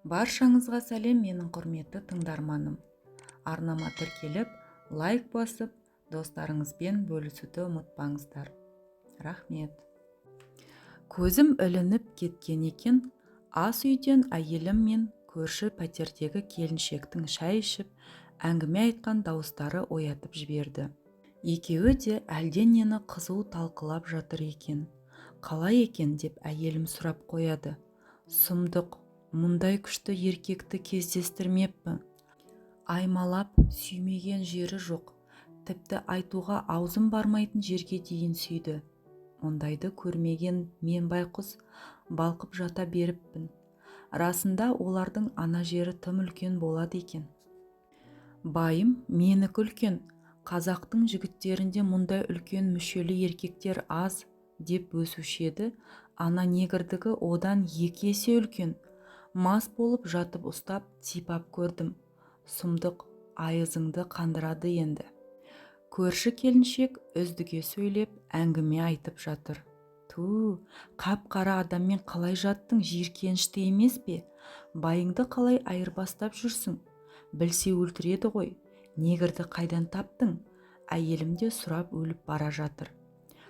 Баршаңызға сәлем, менің құрметті тыңдарманым. Арнама тіркеліп, лайк басып, достарыңызбен бөлісуді ұмытпаңыздар. Рахмет. Көзім ілініп кеткен екен, ас үйден әйелім мен көрші пәтердегі келіншектің шай ішіп, әңгіме айтқан дауыстары оятып жіберді. Екеуі де әлденені қызу талқылап жатыр екен. Қалай екен деп әйелім сұрап қояды. Сұмдық, мұндай күшті еркекті кездестірмеппін. Аймалап сүймеген жері жоқ, тіпті айтуға аузым бармайтын жерге дейін сүйді. Ондайды көрмеген мен байқұс балқып жата беріппін. Расында олардың ана жері тым үлкен болады екен. Байым менікі үлкен, қазақтың жігіттерінде мұндай үлкен мүшелі еркектер аз деп өсуші еді, ана негірдігі одан 2 есе үлкен. Мас болып жатып ұстап сипап көрдім. Сұмдық, айызыңды қандырады енді. Көрші келіншек үздіге сөйлеп әңгіме айтып жатыр. Ту, қап-қара адаммен қалай жаттың, жиіркенішті емес пе? Байыңды қалай айырбастап жүрсің? Білсе өлтіреді ғой. Негірді қайдан таптың? Әйелім де сұрап өліп бара жатыр.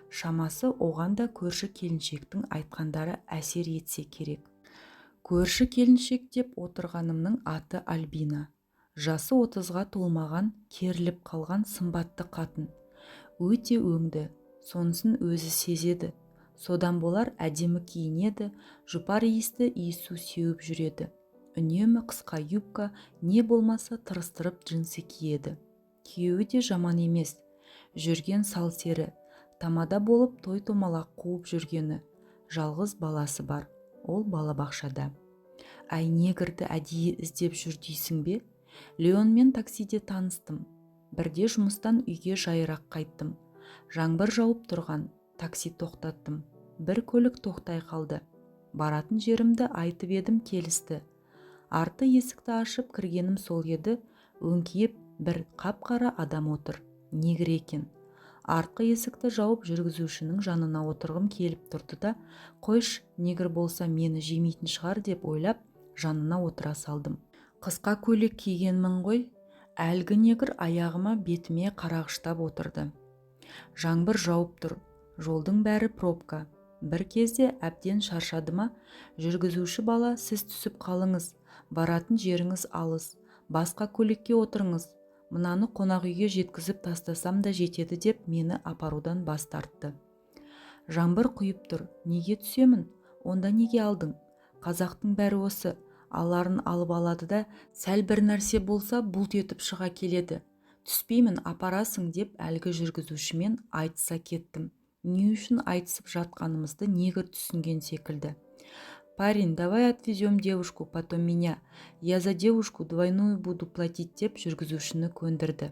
Шамасы оған да көрші келіншектің айтқандары әсер етсе керек. Көрші келіншек деп отырғанымның аты Альбина. Жасы 30-ға толмаған, керіліп қалған сымбатты қатын. Өте өңді, сонысын өзі сезеді. Содан болар әдемі киінеді, жұпар иісті иісу сеуіп жүреді. Үнемі қысқа юбка, не болмаса тырыстырып джинсы киеді. Күйеуі де жаман емес. Жүрген сал-сері, тамада болып той-томалақ қуып жүргені. Жалғыз баласы бар, ол балабақшада. Әй, негірді әдейі іздеп жүр дейсің бе? Леонмен таксиде таныстым. Бірде жұмыстан үйге жайырақ қайттым. Жаңбыр жауып тұрған, такси тоқтаттым. Бір көлік тоқтай қалды. Баратын жерімді айтып едім, келісті. Арты есікті ашып кіргенім сол еді, өңкиіп бір қап-қара адам отыр. Негір екен. Артқы есікті жауып жүргізушінің жанына отырғым келіп тұрды да, қойш, негір болса мені жемейтін шығар деп ойлап, жанына отыра салдым. Қысқа көйлек кигенмін ғой. Әлгі негір аяғыма бетіме қарағыштап отырды. Жаңбыр жауып тұр. Жолдың бәрі пробка. Бір кезде әбден шаршады ма, жүргізуші бала, сіз түсіп қалыңыз, баратын жеріңіз алыс, басқа көлікке отырыңыз, мынаны қонақ үйге жеткізіп тастасам да жетеді деп мені апарудан бас тартты. Жаңбыр құйып тұр, неге түсемін? Онда неге алдың? Қазақтың бәрі осы, аларын алып алады да, сәл бір нәрсе болса бұлт етіп шыға келеді. Түспеймін, апарасың деп әлгі жүргізушімен айтыса кеттім. Не үшін айтысып жатқанымызды негір түсінген секілді. Парень, давай отвезем девушку, потом меня. Я за девушку двойную буду платить деп жүргізушіні көндірді.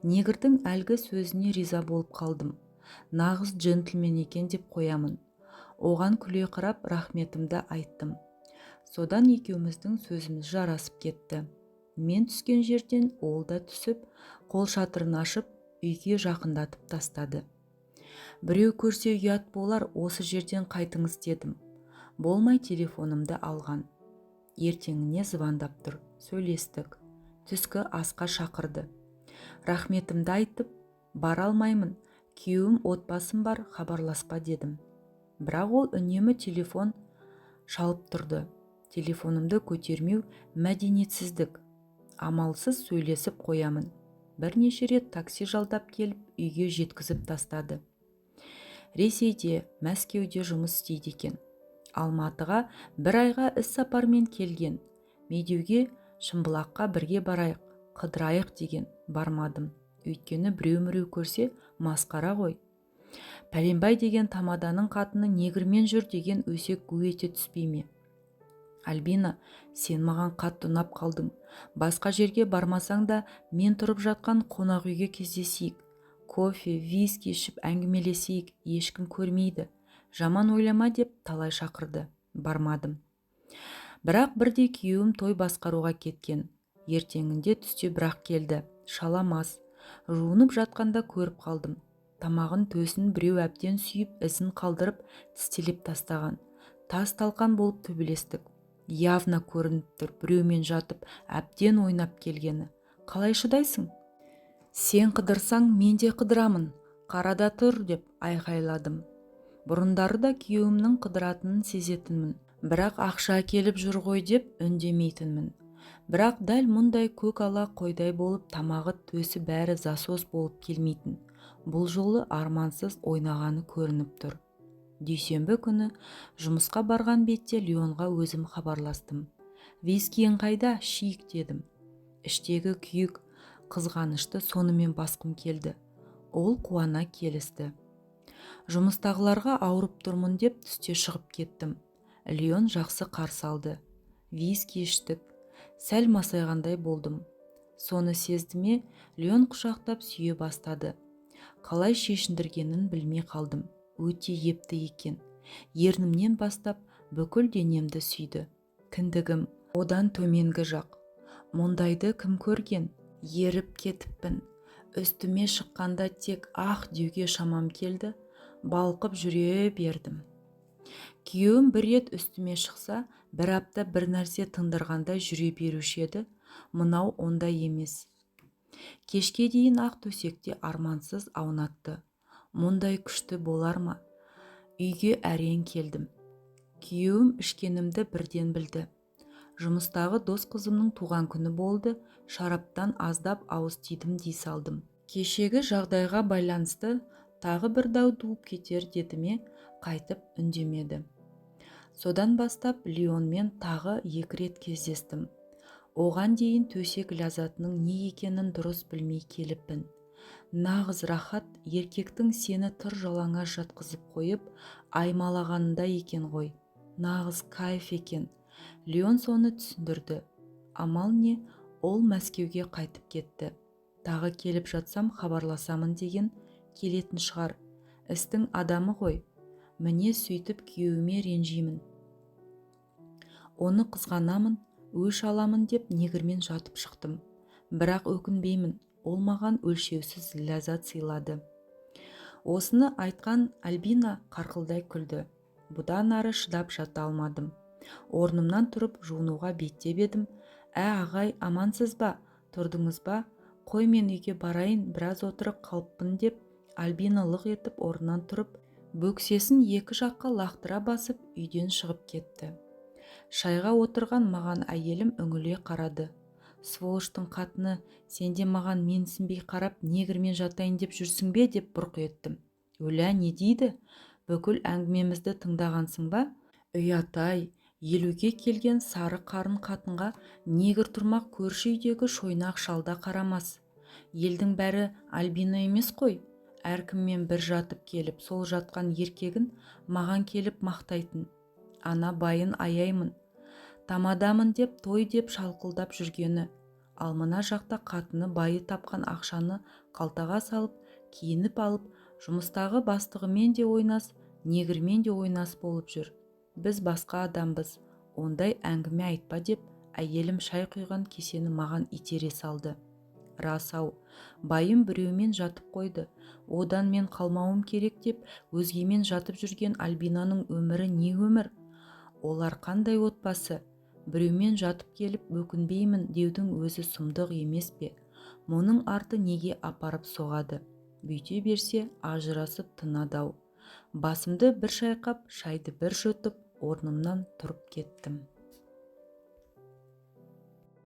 Негірдің әлгі сөзіне риза болып қалдым. Нағыз джентльмен екен деп қоямын. Оған күле қарап рахметімді айттым. Содан екеуміздің сөзіміз жарасып кетті. Мен түскен жерден ол да түсіп, қол шатырын ашып, үйге жақындатып тастады. Біреу көрсе ұят болар, осы жерден қайтыңыз дедім. Болмай телефонымды алған. Ертеңіне звондап тұр, сөйлестік. Түскі асқа шақырды. Рахметімді айтып, бара алмаймын, күйеуім отбасым бар, хабарласпа дедім. Бірақ ол үнемі телефон шалып тұрды. Телефонымды көтермеу мәдениетсіздік. Амалсыз сөйлесіп қоямын. Бірнеше рет такси жалдап келіп, үйге жеткізіп тастады. Ресейде, Мәскеуде жұмыс істейді екен. Алматыға бір айға іс сапармен келген. Медеуге, Шымбұлаққа бірге барайық, қыдырайық деген. Бармадым. Өйткені біреу-міреу көрсе масқара ғой. Пәленбай деген тамаданың қатыны негірмен жүр деген өсек гу ете түспей ме? Альбина, сен маған қатты ұнап қалдың. Басқа жерге бармасаң да, мен тұрып жатқан қонақ үйге кездесейік. Кофе, виски ішіп әңгімелесейік, ешкім көрмейді. Жаман ойлама деп талай шақырды. Бармадым. Бірақ бірде күйеуім той басқаруға кеткен. Ертеңінде түсте бірақ келді. Шаламас. Жуынып жатқанда көріп қалдым. Тамағын төсін біреу әбден сүйіп, ізін қалдырып, тістелеп тастаған. Тас талқан болып төбелестік. Явно көрініп тұр, біреумен жатып әбден ойнап келгені. Қалай шыдайсың? Сен қыдырсаң мен де қыдырамын, қарада тұр деп айқайладым. Бұрындары да күйеуімнің қыдыратынын сезетінмін, бірақ ақша келіп жүр ғой деп үндемейтінмін. Бірақ дәл мұндай көк ала қойдай болып тамағы төсі бәрі засос болып келмейтін. Бұл жолы армансыз ойнағаны көрініп тұр. Дүйсенбі күні жұмысқа барған бетте Леонға өзім хабарластым. Вискиің қайда, шиік дедім. Іштегі күйік, қызғанышты сонымен басқым келді. Ол қуана келісті. Жұмыстағыларға ауырып тұрмын деп түсте шығып кеттім. Леон жақсы қарсы алды. Виски іштік. Сәл масайғандай болдым. Соны сезді ме, Леон құшақтап сүйе бастады. Қалай шешіндіргенін білмей қалдым. Өте епті екен. Ернімнен бастап бүкіл денемді сүйді. Кіндігім, одан төменгі жақ. Мұндайды кім көрген? Еріп кетіппін. Үстіме шыққанда тек деуге шамам келді. Балқып жүре бердім. Күйеуім бір рет үстіме шықса, бір апта бір нәрсе тындырғанда жүре беруші еді. Мынау ондай емес. Кешке дейін ақ төсекте армансыз аунатты. Мұндай күшті болар ма? Үйге әрең келдім. Күйеуім ішкенімді бірден білді. Жұмыстағы дос қызымның туған күні болды, шараптан аздап ауыз тидім дей салдым. Кешегі жағдайға байланысты тағы бір дау туып кетер деді ме, қайтып үндемеді. Содан бастап Леонмен тағы 2 рет кездестім. Оған дейін төсек ләззатының не екенін дұрыс білмей келіппін. Нағыз рахат еркектің сені тыр жалаңа жатқызып қойып, аймалағанында екен ғой. Нағыз кайф екен. Леон соны түсіндірді. Амал не, ол Мәскеуге қайтып кетті. Тағы келіп жатсам хабарласамын деген келетін шығар. Істің адамы ғой. Міне сөйтіп күйеуіме ренжимін. Оны қызғанамын, өш аламын деп негірмен жатып шықтым. Бірақ өкінбеймін, ол маған өлшеусіз ләззат сыйлады. Осыны айтқан Альбина қарқылдай күлді. Бұдан ары шыдап жата алмадым. Орнымнан тұрып жуынуға беттеп едім. Ағай, амансыз ба? Тұрдыңыз ба? Қой, мен үйге барайын, біраз отырып қалыппын деп Альбина лық етіп орнынан тұрып, бөксесін 2 жаққа лақтыра басып үйден шығып кетті. Шайға отырған маған әйелім үңіле қарады. Сволоштың қатыны, сенде маған менсінбей қарап негірмен жатайын деп жүрсің бе деп бұрқ еттім. Өлә, не дейді? Бүкіл әңгімемізді тыңдағансың ба? Ұят-ай, 50-ге келген сары қарын қатынға негір тұрмақ көрші үйдегі шойнақ шалда қарамас. Елдің бәрі Альбина емес қой. Әркіммен бір жатып келіп, сол жатқан еркегін маған келіп мақтайтын. Ана байын аяймын. Тамадамын деп, той деп шалқылдап жүргені. Ал мына жақта қатыны байы тапқан ақшаны қалтаға салып, киініп алып, жұмыстағы бастығымен де ойнас, негірмен де ойнас болып жүр. Біз басқа адамбыз, ондай әңгіме айтпа деп, әйелім шай құйған кесені маған итере салды. Рас-ау, байым біреумен жатып қойды. Одан мен қалмауым керек деп, өзгемен жатып жүрген Альбинаның өмірі не өмір? Олар қандай отбасы? Біреумен жатып келіп өкінбеймін деудің өзі сұмдық емес пе? Мұның арты неге апарып соғады? Бүйте берсе ажырасып тынады-ау. Басымды бір шайқап, шайды бір жұтып, орнымнан тұрып кеттім.